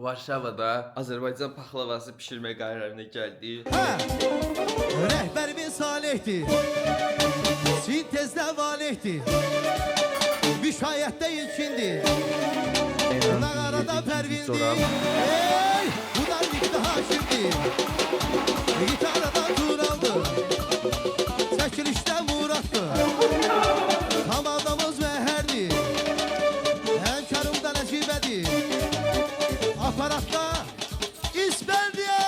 Varşavada Azərbaycan paxlavası pişirmə qərarına gəldik. Rəhbərimiz Salihdir, sintezdə valihdir, müşayiətdə ilkindir, nağarada pərvindir, bu da Nikdə Haşimdir, gitarada Turaldır, çəkilişdə Muraddır, tam adamız Məhərdir, həmkarımda Nəcibədir, aparatda İsbəndiyə!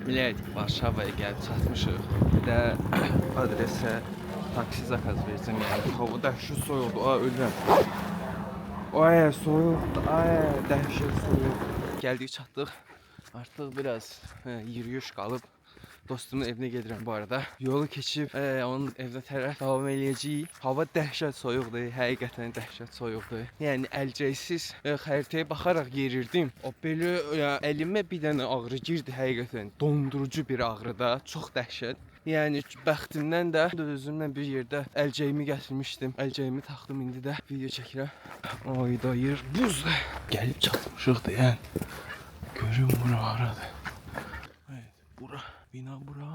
Millət, Varşavaya gəlib çatmışıq. Bir də adresə taksi zakaz verəcəm. Yəni, hava dəhşət soyuqdur. Ölürəm. Ay, soyuqdur. Ay, dəhşət soyuq. Gəldik, çatdıq. Artıq biraz yürüyüş qalıb. Dostumun evinə gedirəm bu arada. Yolu keçib onun evinə tərəf davam eləyəcəyik. Hava dəhşət soyuqdur, həqiqətən dəhşət soyuqdur. Yəni əlcəksiz xəritəyə baxaraq yerirdim. O belə əlimə bir dənə ağrı girdi həqiqətən. Dondurucu bir ağrı da, çox dəhşət. Yəni bəxtimdən də özümlə bir yerdə əlcəyimi gətirmişdim. Əlcəyimi taxdım, indi də video çəkirəm. Ay dayır, buzdur. Gəlib çatmışıq da yəni. Görün bura haradır. Evet, bura. Bina bura.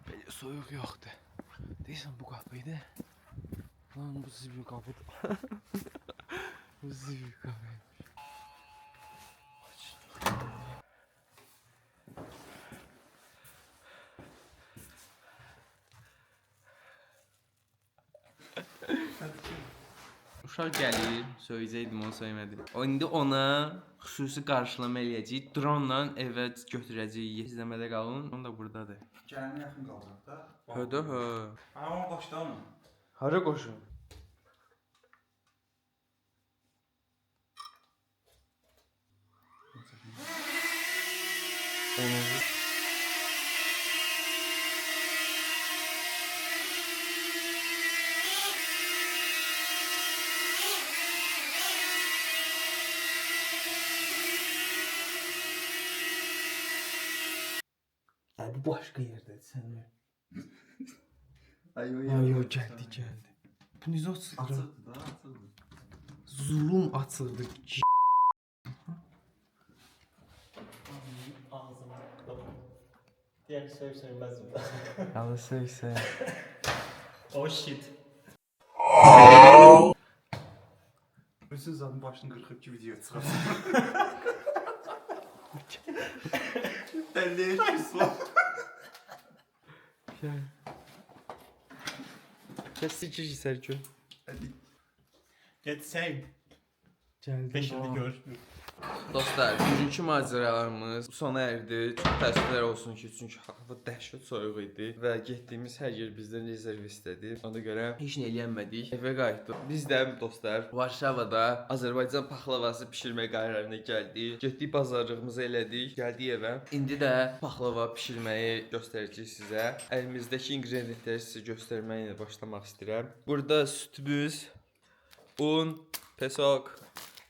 Böyle soyuq yoxdur. Deyirsən bu qapıydı. Lan bu zibil qapıdır. Bu zibil qapıymış. Uşaq gəlir, söyləyəcəkdim, onu söyləmədim. İndi ona xüsusi qarşılama eləyəcəyik. Dronla evə götürəcəyik. İzləmədə qalın, onu da buradadır. Gələnə yaxın qalacaq da. Hədə hə. Amma başda mı? Hara qoşun? Bu başqa yerdədir, sən ver. Ay, gəldi. Bu necə açılır? Açıqdır da, açıqdır. Zulum açıldı. Ağzıma diğer söylemezdim. Yalı sevsə. Oh shit. Bütün zaten başını qırxıb ki video çıxar. 50 küsur. Gəl. Kəs sikir Sərkö. Get same. Gəldim. Peşinde görüşürüz. Dostlar, bugünkü macəralarımız sona erdi. Çox təəssüflər olsun ki, çünki hava dəhşət soyuq idi və getdiyimiz hər yer bizdən rezerv istədi. Ona görə heç nə eləyənmədik. Evə qayıtdıq. Biz də dostlar, Varşavada Azərbaycan paxlavası pişirmə qərarına gəldik. Getdik, bazarlığımızı elədik, gəldik evə. İndi də paxlava pişirməyi göstərəcəyik sizə. Əlimizdəki ingredientləri sizə göstərməklə başlamaq istəyirəm. Burada sütümüz, un, pesok,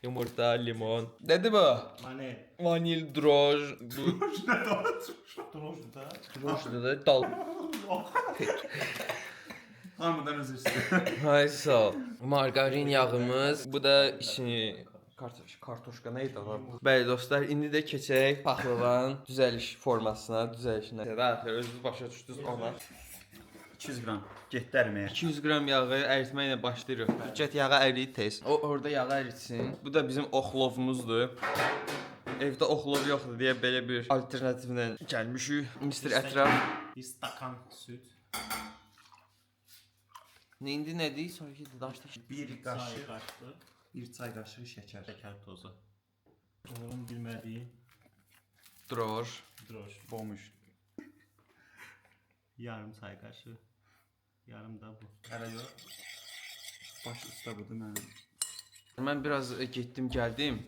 yumurta, limon. Nədir bu? Mane. Vanil, droj, Droşda. drojda da dal. Hamıdan özür istəyirəm. Hay sağ ol. Margarin yağımız. Bu da içini kartoşka nə idi lan? Bəli dostlar, indi də keçək paxlavanın düzəliş formasına, düzəlişinə. Axır özünüz başa düşdünüz ona. 200 qram. Getdi əriməyə. 200 qram yağı əritməklə başlayırıq. Get yağı əriyib tez. O orada yağı əritsin. Bu da bizim oxlovumuzdur. Evdə oxlov yoxdur deyə belə bir alternativlə gəlmişik. Mister Ətraf. Bir stakan süt. İndi nədir? Sonraki daşdıq. Bir Çay qaşıq, kaşığı. bir çay qaşığı şəkər. Şeker tozu. Doğrunun bilmediği Droj. droş. Bomuş. Yarım çay kaşığı. Yarım da bu. Hələ yox. Baş usta budur mənim. Mən biraz getdim, gəldim.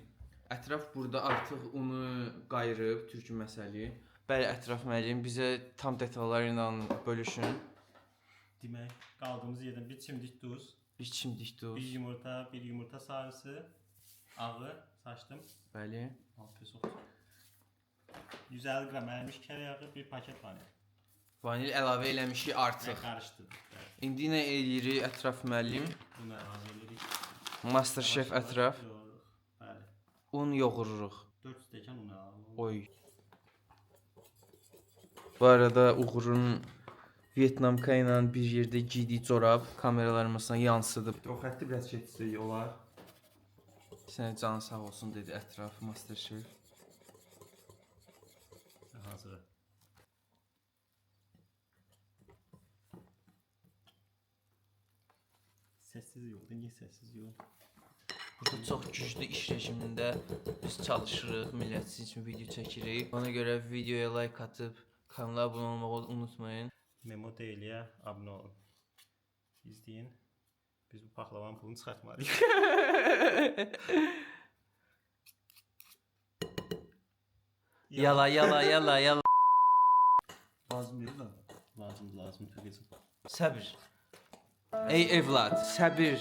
Ətraf burada artıq unu qayırıb, türkü məsəli. Bəli, Ətraf müəllim bizə tam detalları ilə bölüşün. Demek kaldığımız yerden bir çimdik tuz, Bir çimdik bir duz. yumurta sarısı, ağı, Saçdım. Bəli. Al pesok. 150 qram ərimiş kərə yağı, bir paket vanil. Vanil əlavə eləmişik Və artıq. qarışdırdım. Bəli. İndi nə eləyirik ətraf müəllim? Bunu əlavə edirik. Masterchef ətraf. Yoğururuq. Bəli. Un yoğururuq. 4 stəkan un əlavə. Oy. Bu arada Uğur'un Vietnamka ilə bir yerdə giydiyi corab kameralarımızdan yansıdı. O xətti biraz keçsək olar. Sənə can sağ olsun dedi ətraf Masterchef. Hazır. Sessiz yolda, niye sessiz yol? Burada çox güclü iş rejimində biz çalışırıq, millət sizin üçün video çəkirik. Ona görə videoya like atıb kanala abunə olmağı unutmayın. Memo Daily'e abunə olun. İzləyin. Biz bu paxlavanın pulunu çıxartmalıyıq. Yala yala yala yala. Lazım deyil də. Lazım tüqəcəm. Səbir. Ey evlad, səbir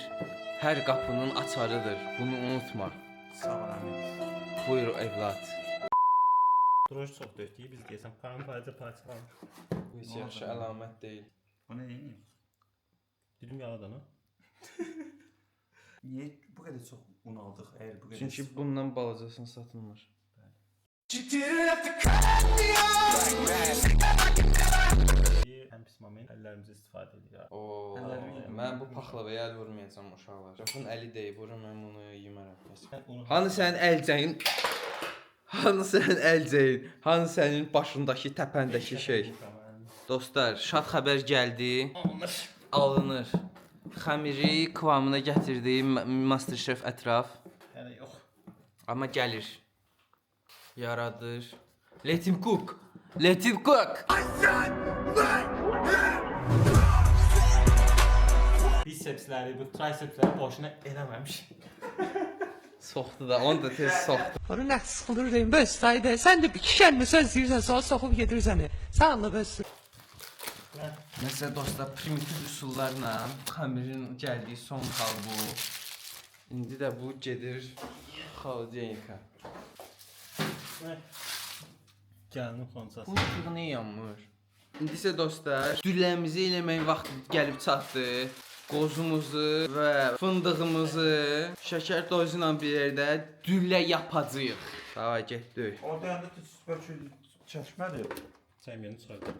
hər qapının açarıdır. Bunu unutma. Sağ ol əmin. Buyur evlad. Droş çox döydük, biz deyəsən paramparça parçalanır. Bu heç yaxşı əlamət deyil. O nə deyil? Dilim yaladan o. Niyə bu qədər çox un aldıq? Əgər bu qədər Çünki bundan balacasını satılmır. Ən pis moment əllərimizi istifadə edirik. Oo, mən bu paxlavaya əl vurmayacağam uşaqlar. Yoxun əli deyib, vurun mən bunu yemərəm. Hani sənin əlcəyin? Hani sənin əlcəyin? Hani sənin başındakı, təpəndəki şey? Dostlar, şad xəbər gəldi. Alınır. Xəmiri kıvamına gətirdi Masterchef ətraf. Hələ yox. Amma gəlir. Yaradır. Let him cook. Let him cook. Bisepsləri, bu trisepsləri boşuna eləməmiş. Soxdu da, onu da tez soxdu. Onu nə sıxılır deyim, bəs sayda. Sən də iki kəlmə söz deyirsən, sonra soxub gedirsən. Sən anla bəs. Məsələn dostlar, primitiv üsullarla xəmirin gəldiyi son hal bu. İndi də bu gedir xaldiyenka. Gəlinin xoncası. Bu işığı niyə yanmır? İndi isə dostlar, dülləmizi eləməyin vaxtı gəlib çatdı. Qozumuzu və fındığımızı şəkər dozu ilə bir yerdə düllə yapacağıq. Daha getdik. Orada yanında süper çəkmədi. Çəmiyəni çıxardım.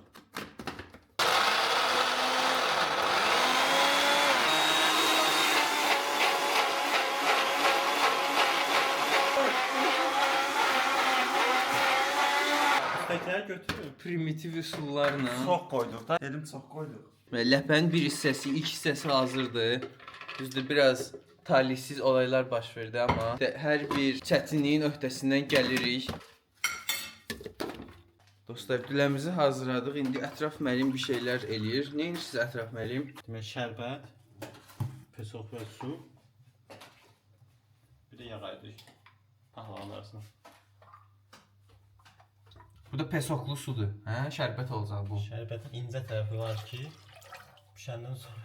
Üstəkiləri götürür. Primitiv üsullarla. Çox qoyduq da. Dedim çox qoyduq. Və ləpənin bir hissəsi, ilk hissəsi hazırdır. Düzdür, biraz talihsiz olaylar baş verdi, amma hər bir çətinliyin öhdəsindən gəlirik. Dostlar, düləmizi hazırladıq. İndi ətraf müəllim bir şeylər eləyir. Nə edirsiniz ətraf müəllim? Demək şərbət, pesok və su. Bir də yağ ayırır. Paxlavanın arasına. Bu da pesoklu sudur. Hə, şərbət olacaq bu. Şərbətin incə tərəfi var ki, pişəndən sonra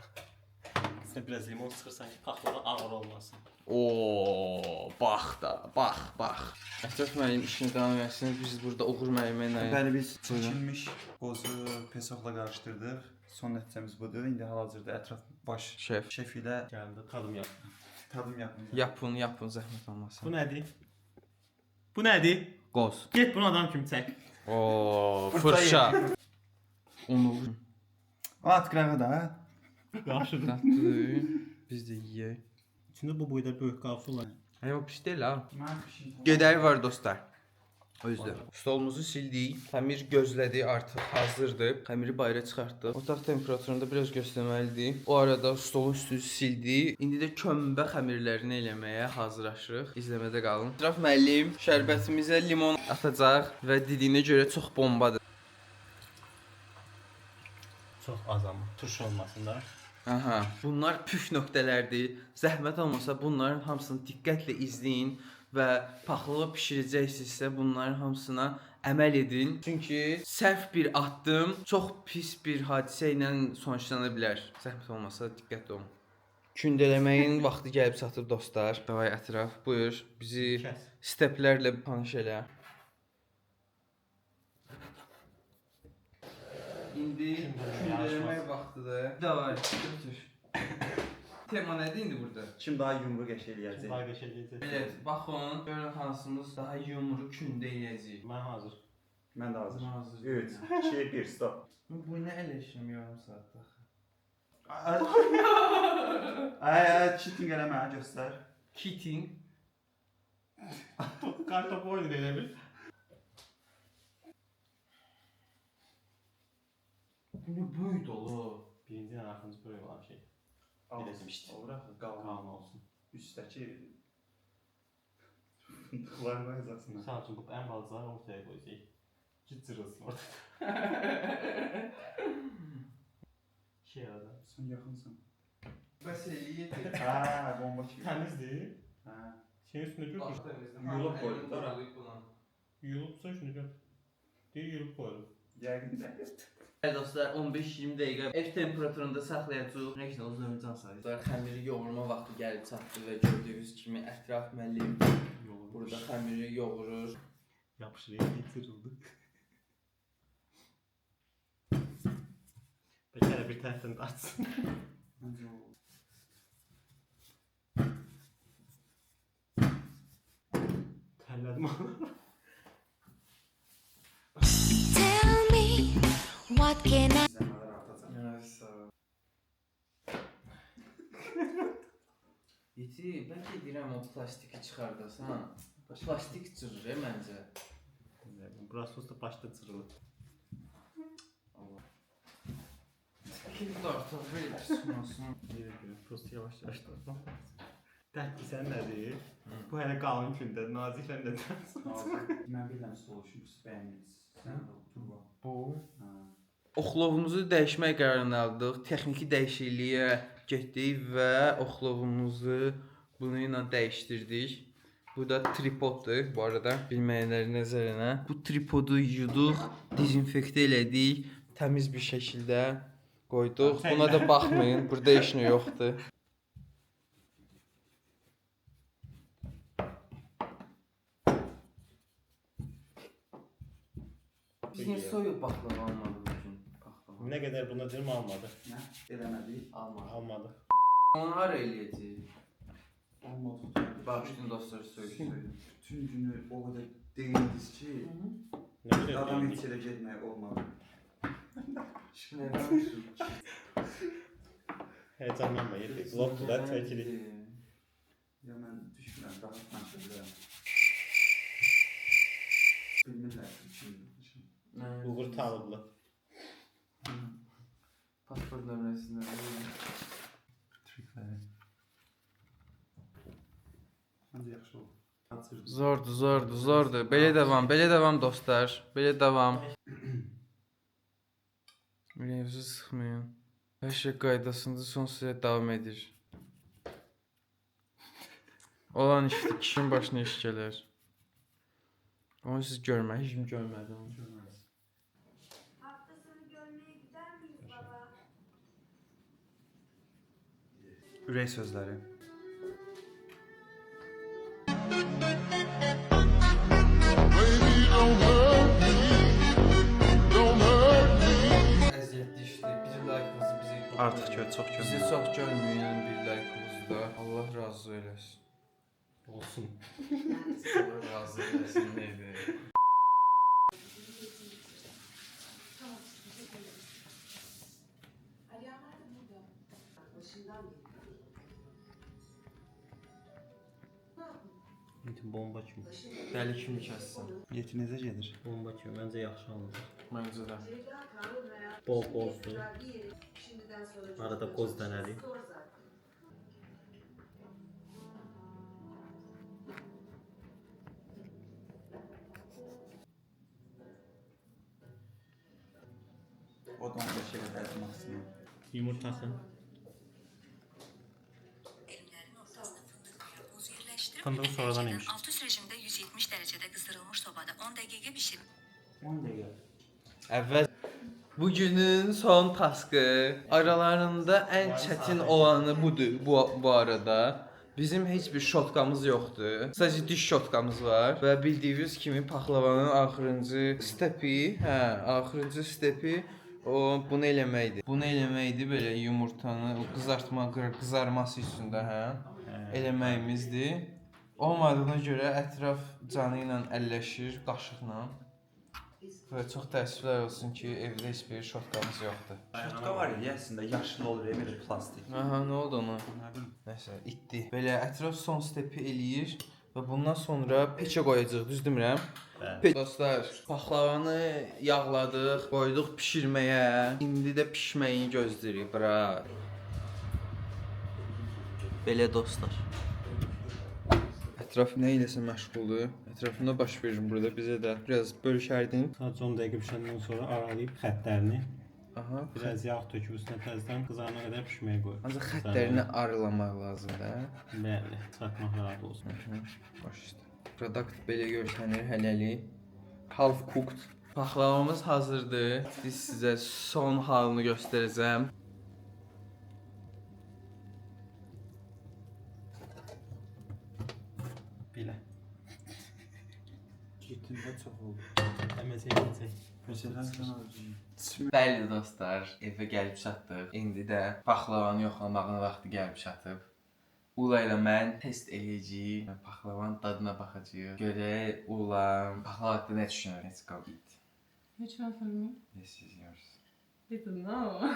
sən biraz limon sıxırsan ki, paxlava ağır olmasın. Oo, bax da, bax. Ətraf müəllim işini davam etsin. Biz burada Uğur müəllimə ilə Bəli, biz çəkilmiş qozu pesokla qarışdırdıq. Son nəticəmiz budur. İndi hal-hazırda ətraf baş şef. şef ilə Gəlində tadım yap. tadım yapmıyor. Yapın, zəhmət olmasın. Bu nədir? Bu nədir? Qoz. Get bunu adam kimi çək. Oo, fırça. Unu At qırağı da. Yaxşıdır. qatdı. Biz də yeyək. İçində bu boyda böyük qalxı olan. Ayol pis deyil ha. Mən pişim. Gedəri var dostlar. Özdə. Stolumuzu sildik. Xəmir gözlədi, artıq hazırdır. Xəmiri bayıra çıxartdıq. Otaq temperaturunda biraz gözləməlidir. O arada stolun üstünü sildik. İndi də kömbə xəmirlərini eləməyə hazırlaşırıq. İzləmədə qalın. Ətraf müəllim şərbətimizə limon atacaq və dediyinə görə çox bombadır. Çox az amma turş olmasın da. Aha, bunlar püf nöqtələrdir. Zəhmət olmasa bunların hamısını diqqətlə izləyin və paxlava bişirəcəksinizsə bunların hamısına əməl edin. Çünki səhv bir addım çox pis bir hadisə ilə sonuçlana bilər. Zəhmət olmasa diqqətli olun. Kündələməyin vaxtı gəlib çatıb dostlar. Davay ətraf, buyur. Bizi Kəs. steplərlə tanış elə. İndi kündələmək vaxtıdır. Davay, götür. Tema nədir indi burada? Kim daha yumruq eş eləyəcək? Daha geçeceğiz. Evet, baxın, görün hansımız daha yumru kündə eləyəcək. Ben hazır. Mən də hazır. Mən hazır. 3, 2, 1, stop. Bu nə eləşim yarım saatda? Ay, cheating eləmə, göstər. Kitting. Kartopu oyunu elə bil. Bu nə buydu oğlum? Birinci ilə axırıncı böyle olan şey. Biləcəm Olur axı, qalma. Qalma olsun. Üstdəki fındıqlar qoyacaqsın. Misal üçün bu en balacaları ortaya koyacaq. Ki cırılsın orada. Şey arada. Sən yaxınsan. Bəs eləyir. Hə, bomba kimi. Təmizdir. Hə. Şeyin üstünde gör. Yulub koydum da. Yulubsa üstünde gör. Deyir yulub koydum. Yəqin də. Evet dostlar 15-20 dəqiqə ev temperaturunda saxlayacağıq. Nə üçün uzun can sayı. Dostlar xəmiri yoğurma vaxtı gəlib çatdı və gördüyünüz kimi ətraf müəllim burada xəmiri yoğurur. Yapışır cırıldı. Peki hele bir tərəfdən də açsın. Məncə o. Tərlədim onu. Tell me what can I Zəmələr artacaq. Yeti, bəlkə deyirəm o plastiki çıxardasan. Plastik cırır məncə. Burası usta başta cırılır. Bir də artıq belə çıxmasın. Prosto yavaş yavaş da. Dərk sən nədir? Bu hələ qalın gündə naziklə nə dersən? Mən bilirəm solution bəyənirsiniz. Sən turbo. Bu Hə. oxlovumuzu dəyişmək qərarını aldıq. Texniki dəyişikliyə getdik və oxlovumuzu bunu ilə dəyişdirdik. Bu da tripoddur bu arada bilməyənlərin nəzərinə. Bu tripodu yuduq, dezinfektə elədik, təmiz bir şəkildə qoyduq. Buna da baxmayın, burada heç nə yoxdur. Biz niyə soyuq baklava almadıq bugün? Baklava. Nə qədər buna dilim almadı. Nə? Eləmədik. Almadı. Onu hara eləyəcəyik? Olmadı. Bağışlayın dostlar, soyuq. Bütün günü o qədər deyildiniz ki, Nə adam şey heç yerə getmək olmadı. Nə danışır? Heyecanlanma yedi. Bloktu da çəkilir. Ya mən düşmürəm, daha danışacağım. Bilmirlər ki, kim. Uğur Talıblı. Pasport nömrəsində. Trikləri. Məncə yaxşı oldu. Açırdım. Zordur. Belə davam dostlar. Belə davam. Ürəyinizi sıxmayın. Hər şey qaydasında sonsuza davam edir. Olan işdir, kişinin başına iş gələr. Onu siz görmək, heç kim görmədi onu. Hafta sonu görmeye gider miyiz baba? Ürək sözləri. Əziyyətli işdir. Bir like'ınızı bizə Artıq çox görmürəm. bizi çox görməyin bir like'ınızda. Allah razı eləsin. Olsun. Allah razı eləsin neydi? Aliyanlar da burada. Başından Bomba kimi. Dəli kimi kəssin. Yeti necə gedir? Bomba kimi. Məncə yaxşı alındı. Məncə də. Ceyda Kanun veya Bol bozdu. şimdiden sonra Arada koz dənəli. zor zaten. O da 15 qədər maksimum. Yumurtası. buz yerleştirip Fındığı sonradan yemiş. alt üst rejimde 170 derecede kızdırılmış sobada 10 dakika pişirin. 10 dəqiqə. Əvvəl Bugünün son taskı. Aralarında en çetin olanı budur bu arada. Bizim heç bir şotkamız yoxdur. Sadəcə diş şotkamız var və bildiyiniz kimi paxlavanın axırıncı stepi o bunu eləməkdir. Bunu eləməkdir belə yumurtanı o qızarması üstündə eləməyimizdir. Olmadığına görə ətraf canı ilə əlləşir qaşıqla. Və çox təəssüflər olsun ki, evdə heç bir şotkamız yoxdur. Şotka var ya, əslində yaşlı olur, belə plastik. Aha, nə oldu ona? Nəsə, itdi. Belə ətraf son stepi eləyir və bundan sonra peçə qoyacağıq, düz demirəm? Dostlar, paxlavanı yağladıq, qoyduq bişirməyə. İndi də pişməyini gözləyirik, bura. Belə dostlar. Ətraf nə iləsə məşğuldur. Ətrafında baş verir burada, bizə də biraz bölüşərdin. Sadəcə 10 dəqiqə bişəndən sonra aralayıb xəttlərini, Aha. biraz yağ töküb üstünə təzədən qızarana qədər pişməyə qoy. Ancaq xəttlərini arılamaq lazımdır. Bəli, çıxartmaq rahat olsun. Baş üstə. Produkt belə görsənir hələlik. Half cooked. Paxlavamız hazırdır. Biz sizə son halını göstərəcəm. Belə. Getdində çox oldu. Əməcək. Məsələn, Bəli dostlar, evə gəlib çatdıq. İndi də paxlavanı yoxlamağın vaxtı gəlib çatıb. Ula ilə mən test eləyəcəyik. Paxlavanın dadına baxacağıq. Görək Ula paxlava haqqında nə düşünür? Let's go eat. Which one for me? This is yours. Little no.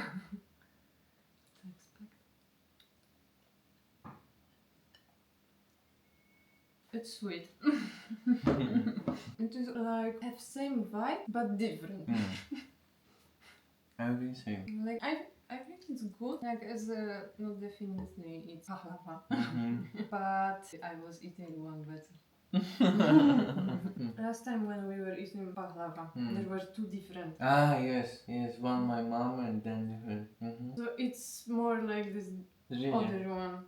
It's sweet. It is like have same vibe but different. Everything. Like I think it's good. Like as a not definitely it's pahlava, but I was eating one better. Last time when we were eating pahlava, there were two different. Ah yes. One my mom and then different. So it's more like this other one.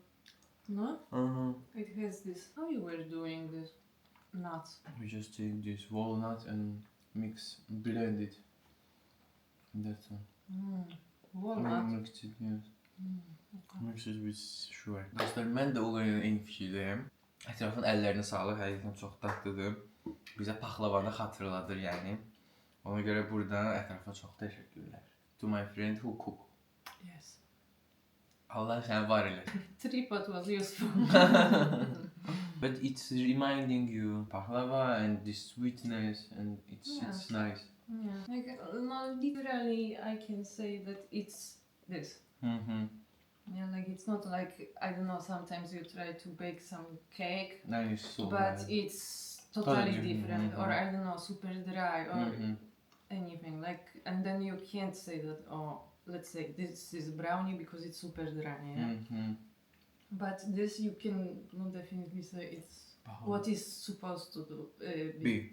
No? It has this. How you were doing this? Nuts. We just take this walnut and blend it. That's all. Walnut. Mix it, yes. Mix it with sugar. Dostlar, mən də olayla eyni fikirdəyim. Ətrafın əllərinə sağlıq, həqiqətən çox dadlıdır. Bizə paxlavanı xatırladır, yəni. Ona görə buradan ətrafa çox təşəkkürlər. To my friend who cook. Yes. Allah səni var elə. Tripod was useful. But it's reminding you paxlava and this sweetness and it's nice. Yeah. Like no, literally, I can say that it's this. Yeah, like it's not like I don't know. Sometimes you try to bake some cake, Nice. but it's totally different, or Mhm. I don't know, super dry or anything. Like, and then you can't say that. Oh, let's say this is brownie because it's super dry. Yeah. But this you can not definitely say it's what is supposed to do. Be.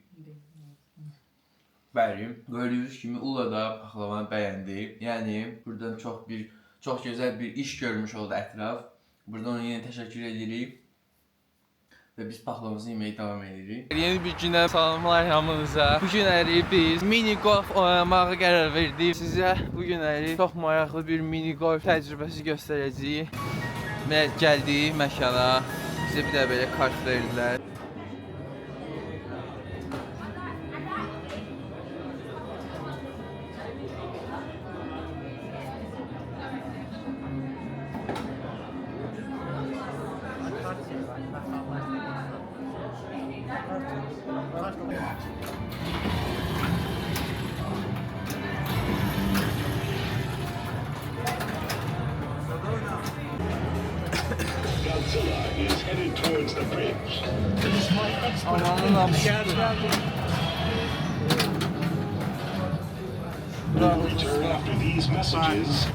Bəli, gördüyünüz kimi Ula da paxlavanı bəyəndi. Yəni buradan çox gözəl bir iş görmüş oldu ətraf. Buradan ona yenə təşəkkür edirik. Və biz paxlavamızı yeməyə davam edirik. Yeni bir günə salamlar hamınıza. Bu günləri biz mini golf oynamağa qərar verdik. Sizə bu günləri çox maraqlı bir mini golf təcrübəsi göstərəcəyik. Gəldik məkana. Bizə bir də belə kart verdilər. Godzilla is headed towards the bridge. Ananın amcası. Return after these messages.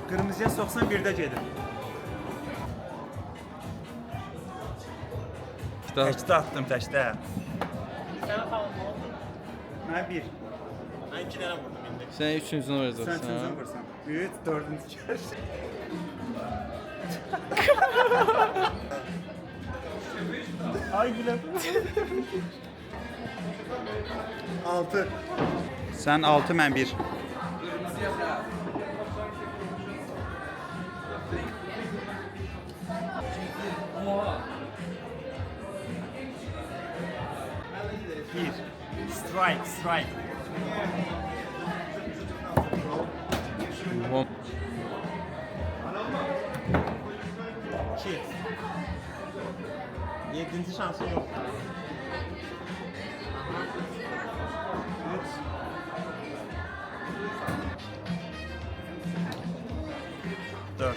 Qırmızıya soxsan bir də gedir. Təkdə attım, təkdə. Mən bir. Ben 2 tane vurdum indi. Sen üçüncüsünü Sən vuracaqsan. üçüncü vursan. 3, 4-cü çıxır. Ay gülüm. 6. Sən 6, mən 1. Strike, strike. Bom. 2. 7. şansın yok. 3. 4.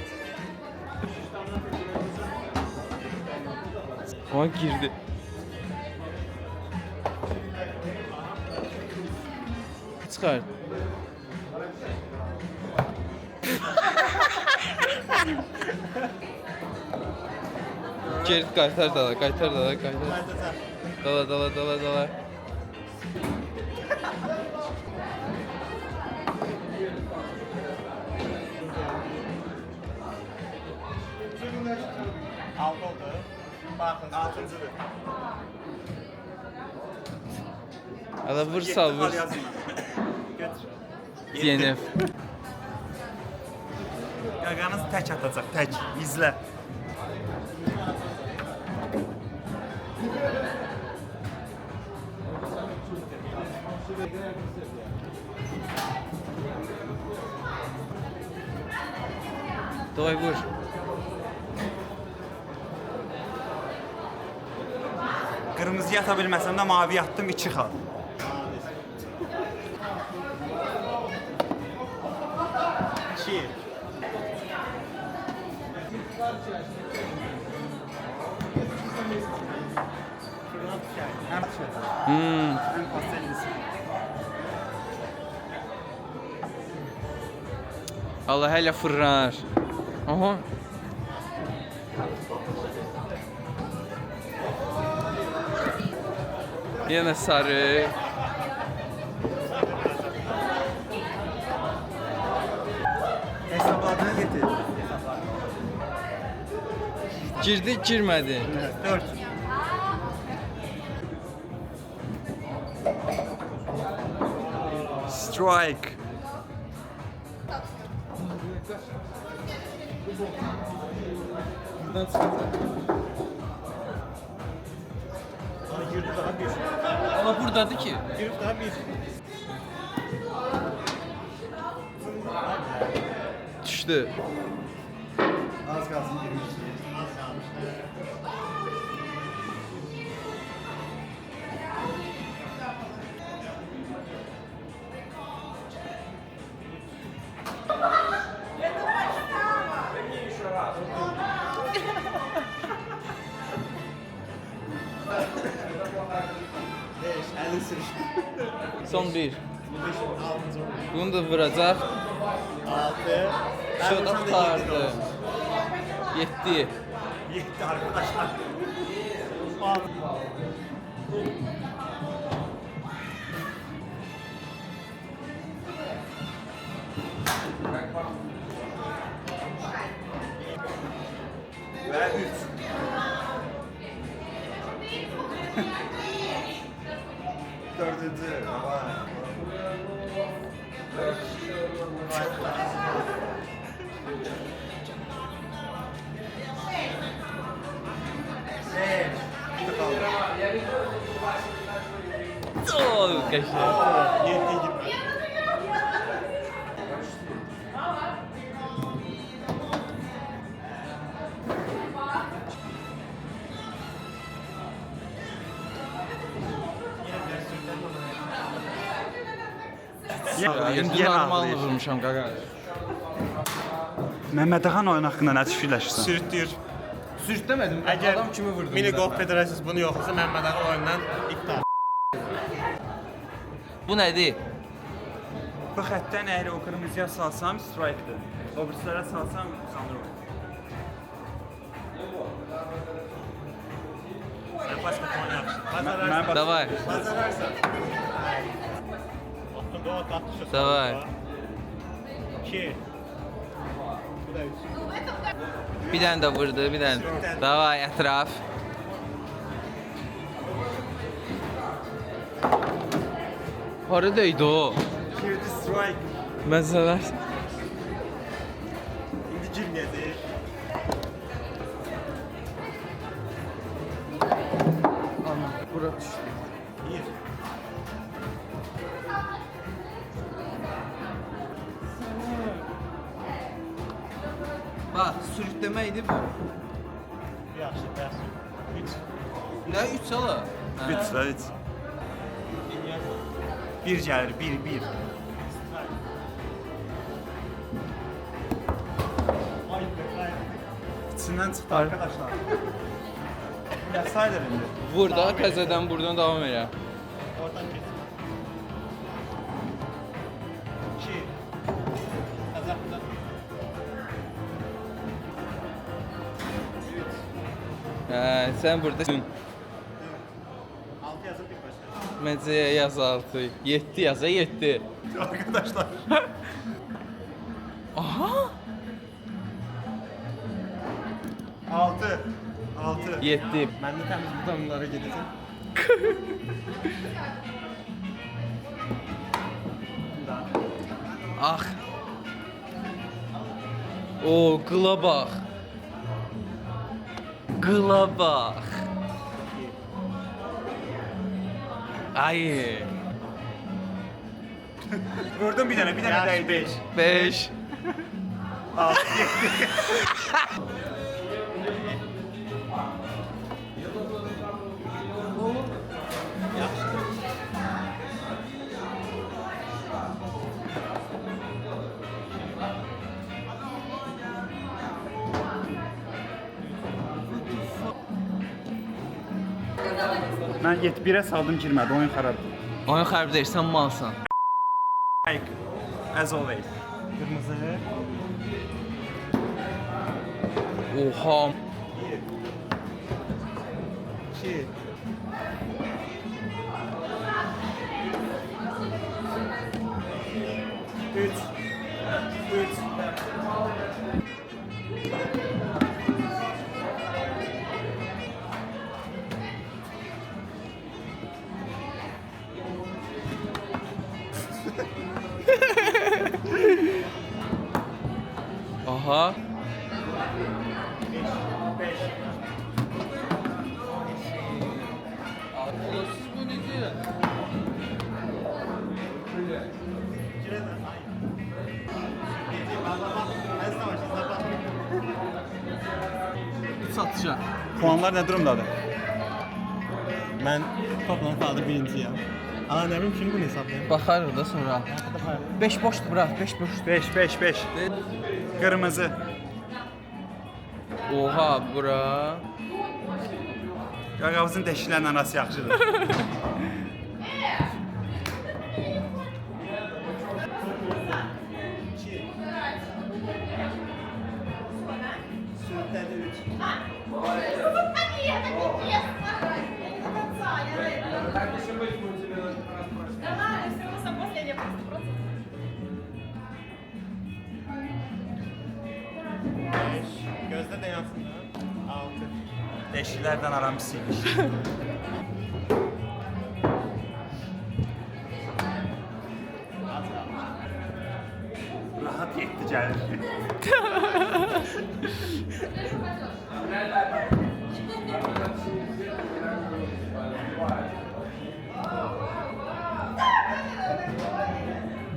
Ama girdi. Çıkar. Geri qaytar dala, qaytar dala, qaytar. Dala, dala, dala, dala. Altı oldu. Bakın 6.'dır. Ala vur sal, vur. Götür. DNF. Qaqanız tək atacaq, tək. İzlə. Davay vur. Qırmızı yata bilməsəm də mavi yatdım 2 xal. İki. Həm şey. Hmm. Həm pastelisi. Allah hələ fırlar. Aha. Yenə sarı. Hesabladığını getir. Girdi, girmədi. 4. Strike. Buradan çıxacaq. Girdi daha bir. Ama buradadır ki. Girip daha bir. Düşdü. Az qalsın 23. Son bir. Bunu da vuracaq. 6. Şurada tutardı. 7. 7 arkadaşlar. Və 3. 4-cü. Oo, qəşəng. 7 gibi. İndi normalını vurmuşam qaqa. Məhəmməd Ağan oyun haqqında nə fikirləşirsən? Sürütdür. Sürüt demədim. Əgər Adam kimi vurdu. Mini Golf Federasiyası bunu yoxlasa Məhəmməd Ağa oyundan iptal. Bu nədir? Bu xəttdən əgər o qırmızıya salsam strike-dır. O birislərə salsam uzanır. Sən başqa oyun yapsın. Mən Davay. Bazararsan. vurdu, o tatlısı. Davay. 2. Bu da 3. Bir dənə də vurdu, bir dənə. Davay, ətraf. Hara döydü o? Kirdi strike. Məsələr. İndi girməyəcək. Ana, bura düşdü. 1. Bax, sürütleme idi bu. Yaxşı, bəs. 3. Nə 3 ala? 3 da 3. Bir gəlir, 1. İçindən çıxdı arkadaşlar. Ya sayılır indi. Vur da təzədən buradan davam elə. Oradan keç. 2. Azaqdan. 3. Sən burada 6 yazıb bir başa. Məcəyə yaz 6. 7 yaza 7. Arkadaşlar. Aha! 6. 7. Mən də təmiz butonlara gedəcəm. Ax. O, qıla bax. Qıla bax. Ay. Vurdum bir dənə dəydi. 5. 6. Mən 7-1-ə saldım girmədi, oyun xarabdır. Oyun xarab deyil, sən malsan. Like, as always. Qırmızı. Oha. 2. 3. 3. Aha. 5. Siz bu nedir? Satacaq. Puanlar nə durumdadır? Mən toplam qaldı birinciyəm. Aa, nə bilim kimi bunu hesablayayım. Baxarıq da sonra. 5 boşdur, bırak, 5 boş. 5. Qırmızı. Oha, bura. Qağavuzun deşiklərlə arası yaxşıdır. Sürütlədi 3. Gözdə də yansın da. 6. Deşiklərdən aram pisiymiş. Rahat 7 gəlir.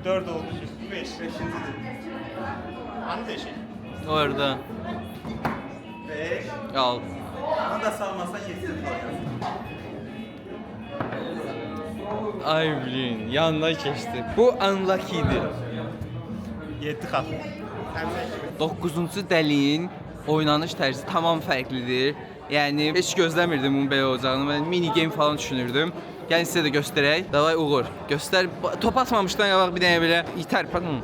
Dörd oldu. 5. 5-cidir. Hanı deşik? Orada. 5. Al. Onu da salmasan 7 kalacaq. Ay bilin, yanına keçdi. Bu unlucky-dir. 7 xat. 9-cu dəliyin oynanış tərzi tamam fərqlidir. Yəni heç gözləmirdim bunun belə olacağını. Mən mini game falan düşünürdüm. Gəlin sizə də göstərək. Davay Uğur, göstər. Top atmamışdan qabaq bir dənə belə itər. Baxın.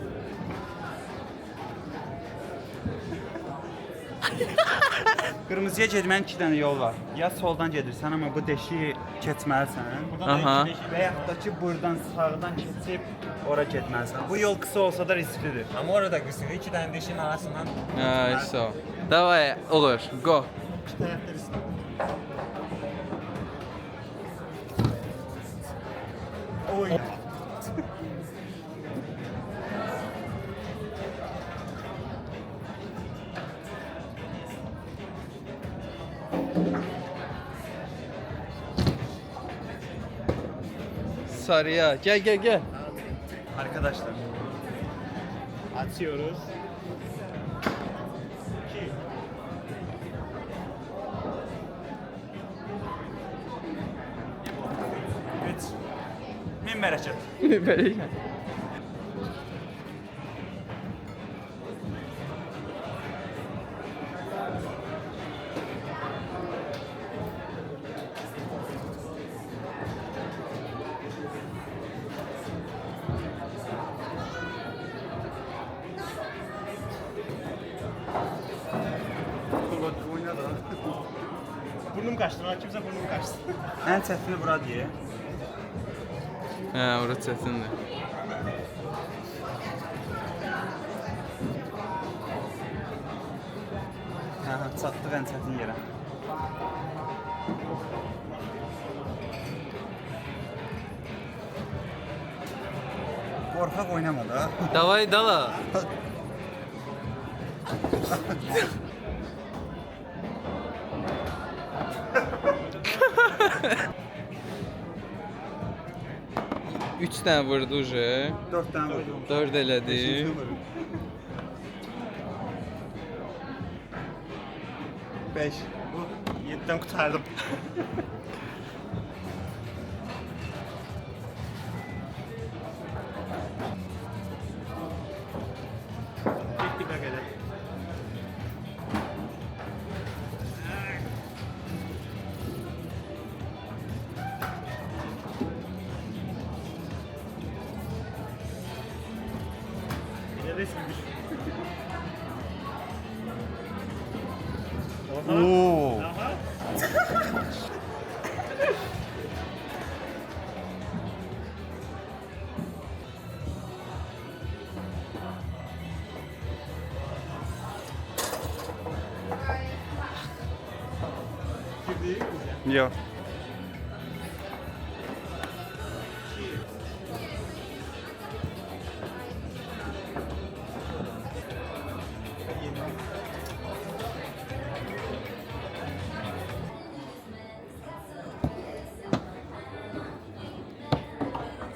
Qırmızıya getməyin 2 dənə yol var. Ya soldan gedirsən, amma bu deşiyi keçməlisən. Aha. Və yaxud da ki, buradan sağdan keçib ora getməlisən. Bu yol qısa olsa da risklidir. Ama orada kısır. 2 tane deşin arasından Ha, işte o. Davay, olur. Go. iki tarafta risk. Oy. Sarıya. Gel gel gel. Arkadaşlar. Açıyoruz. 3. Min bərəkət. Böyle gel. Oyna da. Burnum kaçtı lan. Kimse burnum kaçtı. Ən çətini bura deyə. Ha, orası çətindir. Hə, çatdıq ən çətin yerə. Qorxaq oynama da. Davay dala. Üç tane vurdu uje. 4 dənə vurdum. 4 elədi. 5. 7'den kurtardım. Bir dakika gel. Yine de silmiş. Oo. Aha. Yox.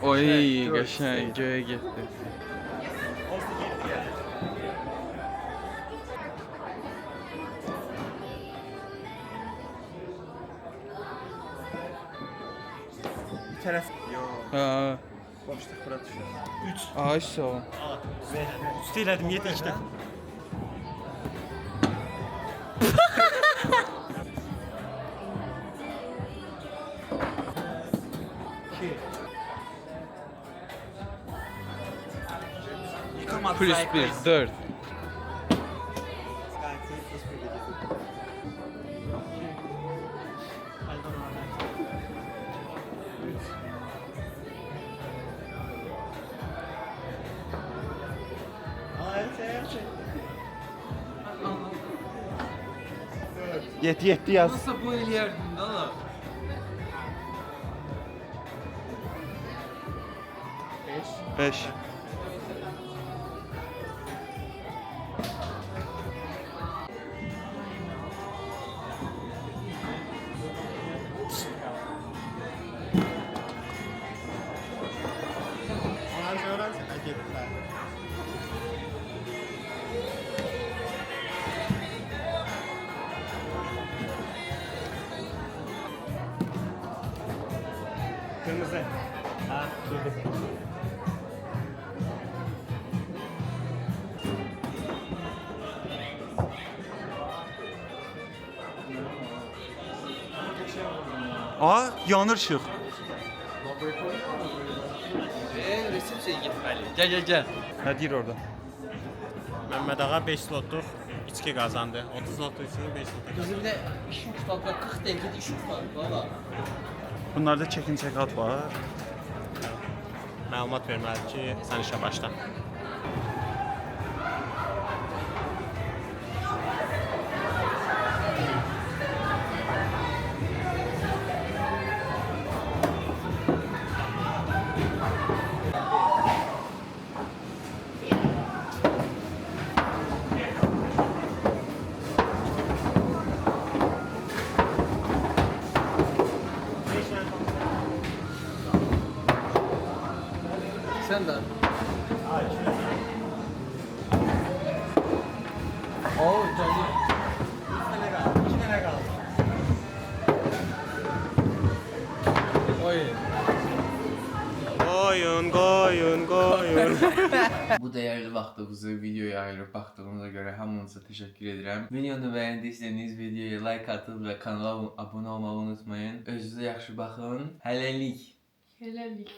Oy, Gör, qəşəng göyə getdi. Bir tərəf. Yox. Ha, Boşluq bura düşür. 3. ay sağ ol. Üstü elədim 7 2'de. Yıkılmadı. Plus 1, 4. Yedi yaz. Nasıl bu eləyərdin dala? 5. Kırmızı. Ha, durdu. Aa, yanır işıq. Resepsiyaya getməli. Gəl gəl gəl. Nə deyir orada? Mehmet Ağa 5 slotluq İçki qazandı. 30 lot içini 5 lot. Gözü bir de işin tutakla 40 dəqiqədə işin tutakla valla. Bunlarda check-in check-out var. Məlumat verməlidir ki, sən işə başla. Sən də. Oo, canım. Oy. Qoyun. Bu dəyərli vaxtınızı videoya ayırıb baxdığınıza görə hamınıza təşəkkür edirəm. Videonu bəyəndiyseniz videoya like atıb və kanala abunə olmağı unutmayın. Özünüzə yaxşı baxın. Hələlik. Hələlik.